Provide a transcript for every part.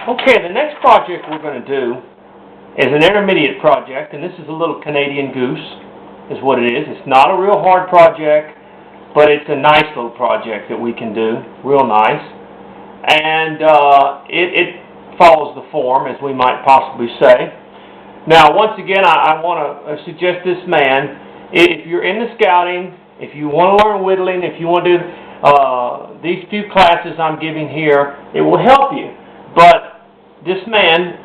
Okay, the next project we're going to do is an intermediate project, and this is a little Canadian goose, is what it is. It's not a real hard project, but it's a nice little project that we can do, real nice. And it follows the form, as we might possibly say. Now, once again, I want to suggest this man, if you're into scouting, if you want to learn whittling, if you want to do these few classes I'm giving here, it will help you. But this man,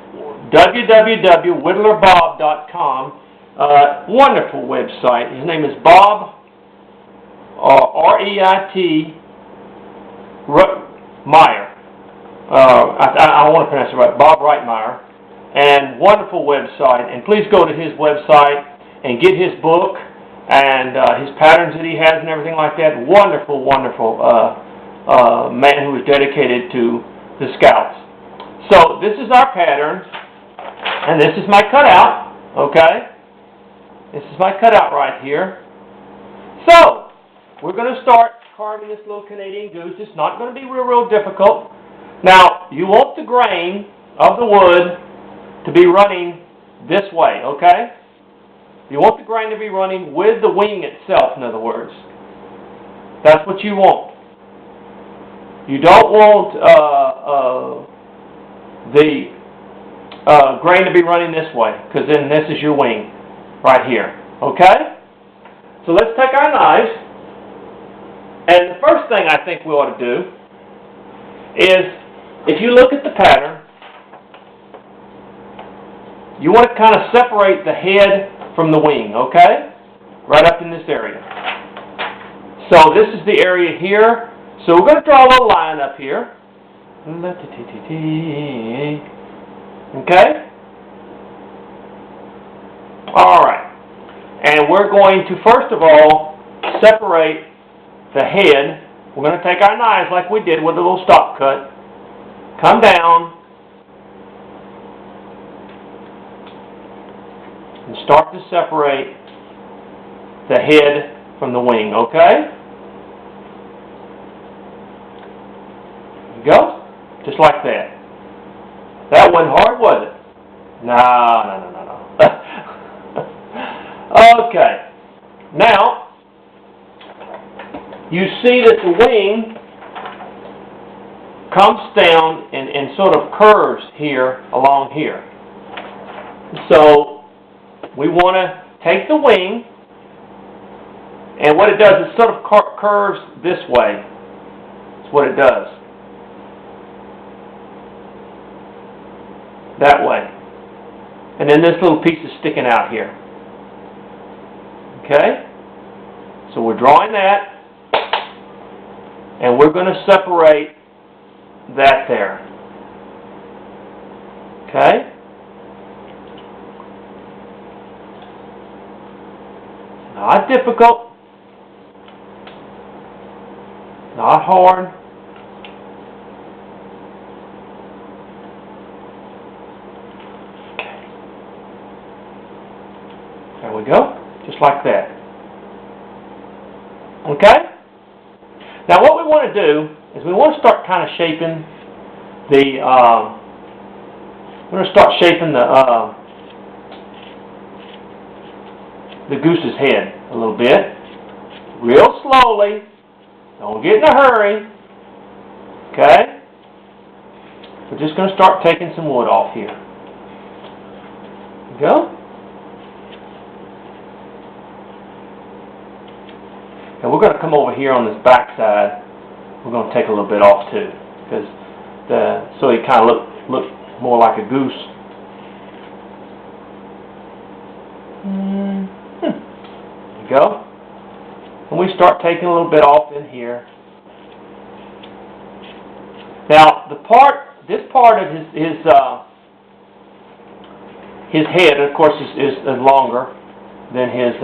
www.whittlerbob.com, wonderful website. His name is Bob, R-E-I-T, Meyer. I want to pronounce it right, Bob Reitmeyer. And wonderful website. And please go to his website and get his book and his patterns that he has and everything like that. Wonderful, wonderful man who is dedicated to the Scouts. So this is our pattern, and this is my cutout, okay? This is my cutout right here. So, we're going to start carving this little Canadian goose. It's not going to be real difficult. Now, you want the grain of the wood to be running this way, okay? You want the grain to be running with the wing itself, in other words. That's what you want. You don't want the grain to be running this way, because then this is your wing right here, okay? So let's take our knives, and the first thing I think we ought to do is, if you look at the pattern, you want to kind of separate the head from the wing, okay? Right up in this area. So this is the area here. So we're going to draw a little line up here. Okay? Alright. And we're going to, first of all, separate the head. We're going to take our knives like we did with a little stop cut. Come down. And start to separate the head from the wing, okay? There you go. Just like that. That wasn't hard, was it? No. Okay. Now, you see that the wing comes down and sort of curves here, along here. So, we want to take the wing, and what it does is sort of curves this way. That's what it does. That way. And then this little piece is sticking out here. Okay? So we're drawing that, and we're going to separate that there. Okay? Not difficult. Not hard. Okay. There we go. Just like that. Okay? Now what we want to do is we want to start kind of shaping the the goose's head a little bit, real slowly. Don't get in a hurry. Okay? We're just going to start taking some wood off here. There we go. And we're going to come over here on this back side. We're going to take a little bit off too, because so he kind of look more like a goose. There you go. And we start taking a little bit off in here. Now, this part of his head, of course, is longer than his.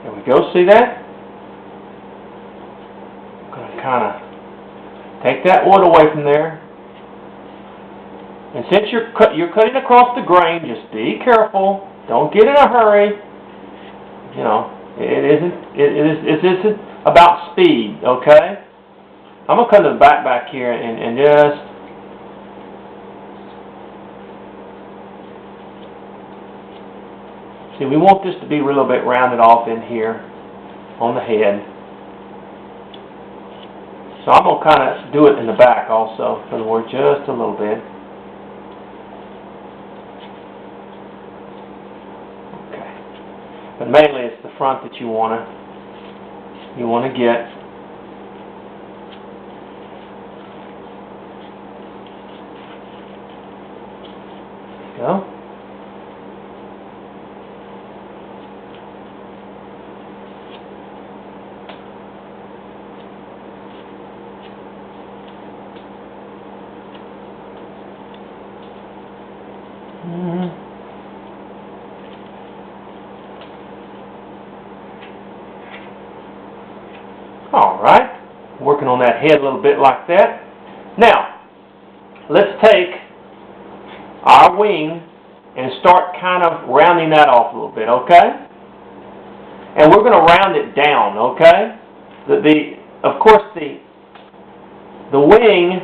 There we go. See that? I'm going to kind of take that wood away from there. And since you're cutting across the grain, just be careful. Don't get in a hurry. You know, it isn't about speed, okay? I'm going to come to the back here and just... See, we want this to be a little bit rounded off in here on the head. So I'm going to kind of do it in the back also, for the word, just a little bit. Okay. But mainly it's the front that you want to get. There you go. Alright, working on that head a little bit like that. Now, let's take our wing and start kind of rounding that off a little bit, okay? And we're going to round it down, okay? Of course, the wing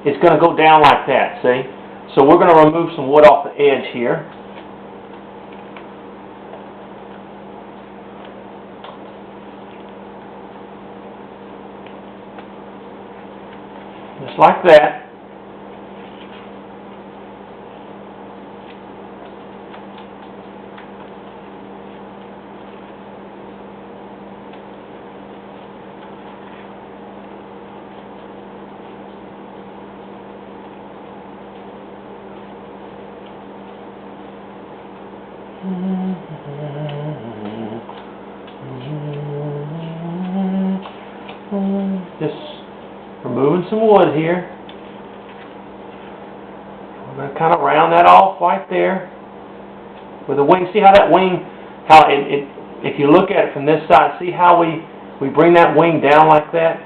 is going to go down like that, see? So we're going to remove some wood off the edge here. Just like that. Just removing some wood here. We're going to kind of round that off right there with the wing. See how that wing, if you look at it from this side, see how we bring that wing down like that?